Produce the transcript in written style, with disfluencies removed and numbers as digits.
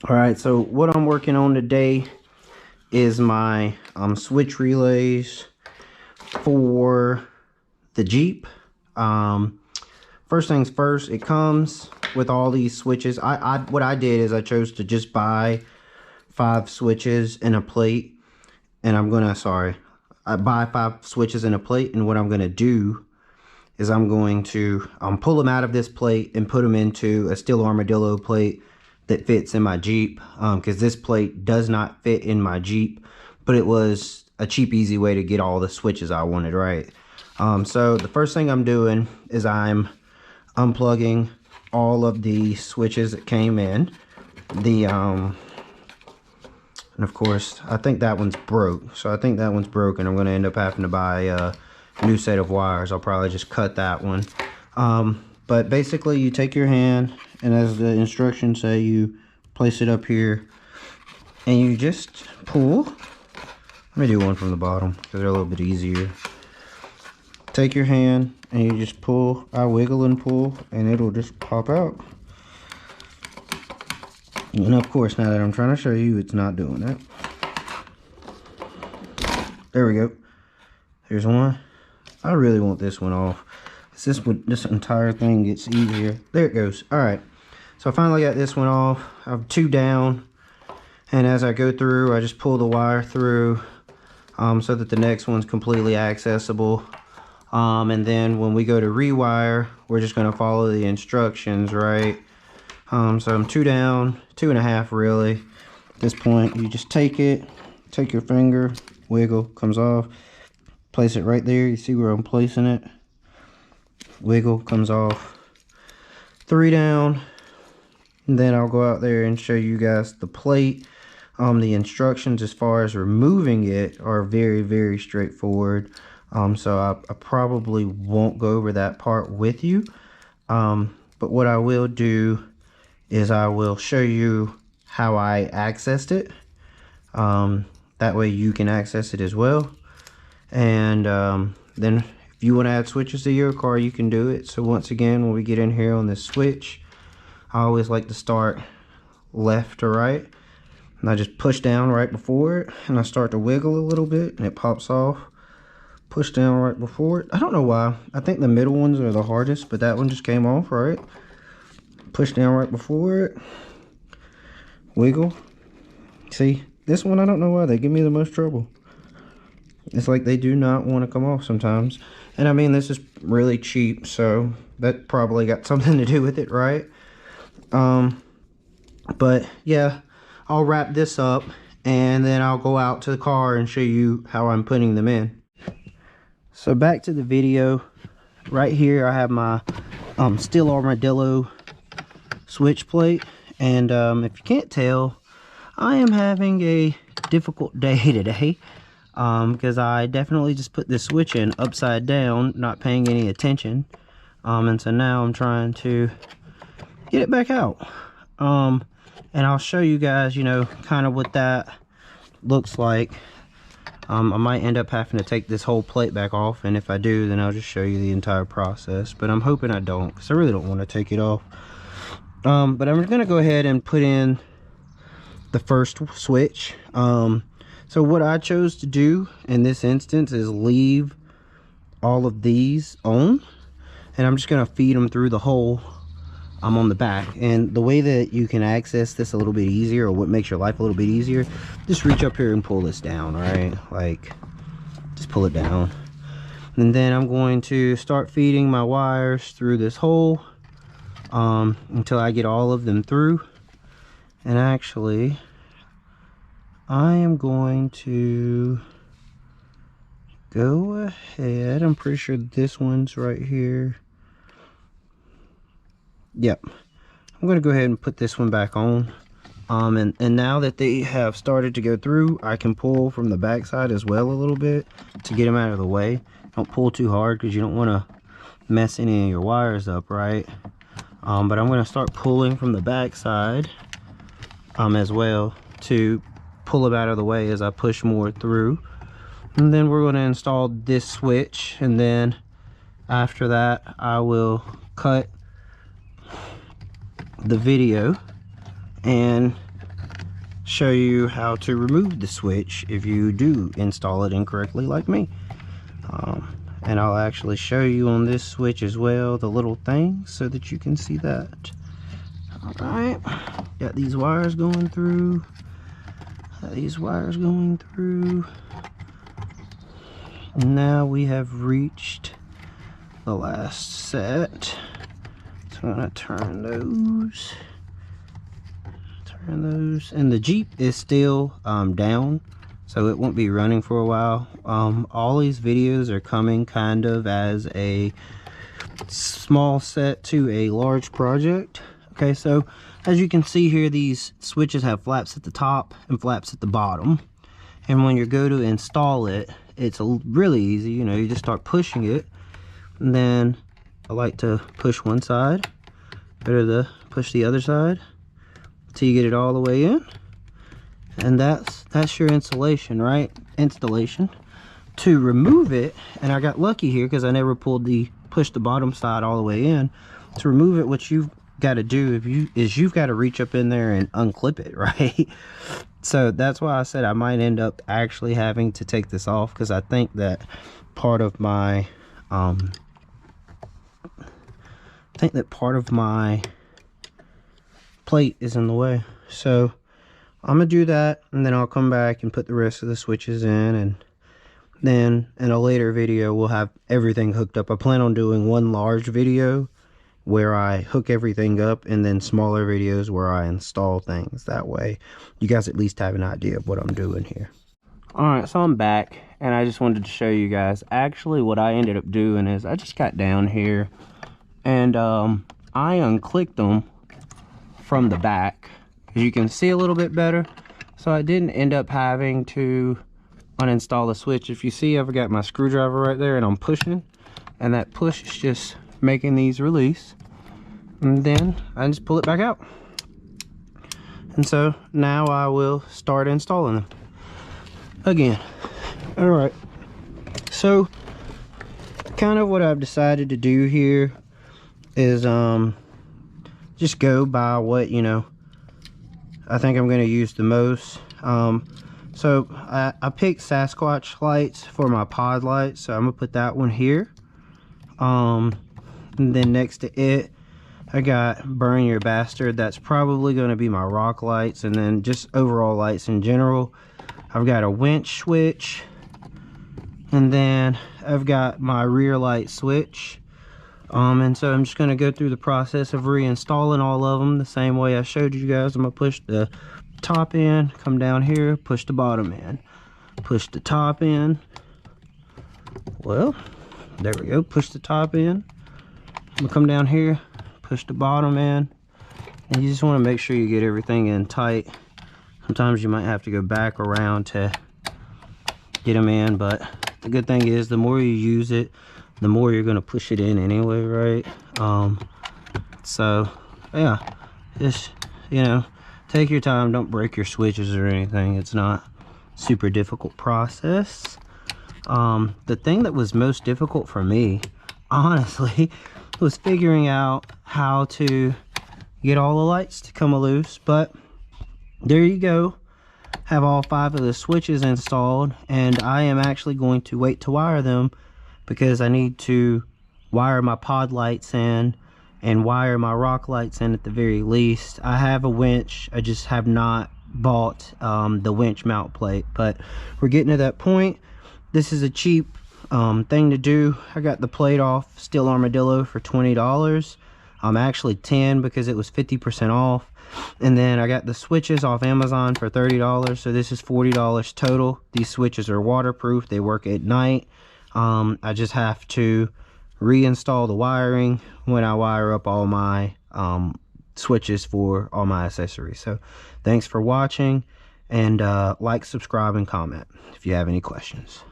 All right, so what I'm working on today is my switch relays for the Jeep. First things first, it comes with all these switches. What I did is I chose to just buy 5 switches in a plate, and I buy 5 switches in a plate, and what I'm gonna do is I'm going to pull them out of this plate and put them into a steel armadillo plate that fits in my Jeep, because this plate does not fit in my Jeep, but it was a cheap, easy way to get all the switches I wanted, right? So the first thing I'm doing is I'm unplugging all of the switches that came in. And of course, I think that one's broke. So I think that one's broken. I'm going to end up having to buy a new set of wires. I'll probably just cut that one. But basically, you take your hand, and as the instructions say, you place it up here, and you just pull. Let me do one from the bottom, because they're a little bit easier. Take your hand, and you just pull. I wiggle and pull, and it'll just pop out. And of course, now that I'm trying to show you, it's not doing that. There we go. Here's one. I really want this one off. This entire thing gets easier. There it goes. All right. So I finally got this one off. I have 2 down. And as I go through, I just pull the wire through so that the next one's completely accessible. And then when we go to rewire, we're just going to follow the instructions, right? So I'm 2 down, 2.5 really. At this point, you just take your finger, wiggle, comes off, place it right there. You see where I'm placing it? Wiggle, comes off. 3 down, and then I'll go out there and show you guys the plate. The instructions as far as removing it are very, very straightforward. So I probably won't go over that part with you. But what I will do is I will show you how I accessed it. That way you can access it as well. And then if you want to add switches to your car, you can do it. So once again, when we get in here on this switch, I always like to start left to right. And I just push down right before it, and I start to wiggle a little bit, and it pops off. Push down right before it. I don't know why. I think the middle ones are the hardest, but that one just came off, right? Push down right before it. Wiggle. See, this one, I don't know why they give me the most trouble. It's like they do not want to come off sometimes. And I mean, this is really cheap, so that probably got something to do with it, right? But yeah, I'll wrap this up, and then I'll go out to the car and show you how I'm putting them in. So back to the video. Right here I have my steel armadillo switch plate, and if you can't tell, I am having a difficult day today, because I definitely just put this switch in upside down, not paying any attention, and so now I'm trying to get it back out. And I'll show you guys, you know, kind of what that looks like. I might end up having to take this whole plate back off, and if I do, then I'll just show you the entire process, but I'm hoping I don't, because I really don't want to take it off. But I'm going to go ahead and put in the first switch. So what I chose to do in this instance is leave all of these on, and I'm just going to feed them through the hole on the back. And the way that you can access this a little bit easier, or what makes your life a little bit easier, just reach up here and pull this down, right? Like, just pull it down. And then I'm going to start feeding my wires through this hole until I get all of them through. And actually, I am going to go ahead. I'm pretty sure this one's right here. Yep. I'm going to go ahead and put this one back on. And now that they have started to go through, I can pull from the back side as well a little bit to get them out of the way. Don't pull too hard, because you don't want to mess any of your wires up, right? But I'm going to start pulling from the back side as well to pull them out of the way as I push more through. And then we're going to install this switch, and then after that I will cut the video and show you how to remove the switch if you do install it incorrectly like me. And I'll actually show you on this switch as well the little thing so that you can see that. Alright, got these wires going through. Now we have reached the last set. So I'm going to turn those. And the Jeep is still down, so it won't be running for a while. All these videos are coming kind of as a small set to a large project. Okay, so as you can see here, these switches have flaps at the top and flaps at the bottom, and when you go to install it, it's really easy. You know, you just start pushing it, and then I like to push one side, push the other side till you get it all the way in, and that's your installation. To remove it, and I got lucky here because I never pushed the bottom side all the way in. To remove it, what you've got to do you've got to reach up in there and unclip it, right? So that's why I said I might end up actually having to take this off, because I think that part of my plate is in the way. So I'm gonna do that, and then I'll come back and put the rest of the switches in, and then in a later video we'll have everything hooked up. I plan on doing one large video where I hook everything up, and then smaller videos where I install things. That way you guys at least have an idea of what I'm doing here. Alright, so I'm back, and I just wanted to show you guys. Actually, what I ended up doing is I just got down here and I unclicked them from the back, as you can see a little bit better, so I didn't end up having to uninstall the switch. If you see, I've got my screwdriver right there, and I'm pushing, and that push is just making these release, and then I just pull it back out. And so now I will start installing them again. All right, so kind of what I've decided to do here is just go by what, you know, I think I'm going to use the most. So I picked Sasquatch lights for my pod lights, so I'm gonna put that one here. And then next to it, I got Burn Your Bastard. That's probably going to be my rock lights, and then just overall lights in general. I've got a winch switch, and then I've got my rear light switch. And so I'm just going to go through the process of reinstalling all of them the same way I showed you guys. I'm going to push the top in, come down here, push the bottom in, push the top in. Well, there we go, push the top in. I'm going to come down here, push the bottom in, and you just want to make sure you get everything in tight. Sometimes you might have to go back around to get them in, but the good thing is the more you use it, the more you're going to push it in anyway, right? So yeah, just, you know, take your time, don't break your switches or anything. It's not super difficult process. The thing that was most difficult for me, honestly, was figuring out how to get all the lights to come loose. But there you go, have all 5 of the switches installed, and I am actually going to wait to wire them, because I need to wire my pod lights in and wire my rock lights in at the very least. I have a winch, I just have not bought the winch mount plate, but we're getting to that point. This is a cheap thing to do. I got the plate off Steel Armadillo for $20. Actually 10 because it was 50% off. And then I got the switches off Amazon for $30, so this is $40 total. These switches are waterproof, they work at night. I just have to reinstall the wiring when I wire up all my switches for all my accessories. So thanks for watching, and like, subscribe, and comment if you have any questions.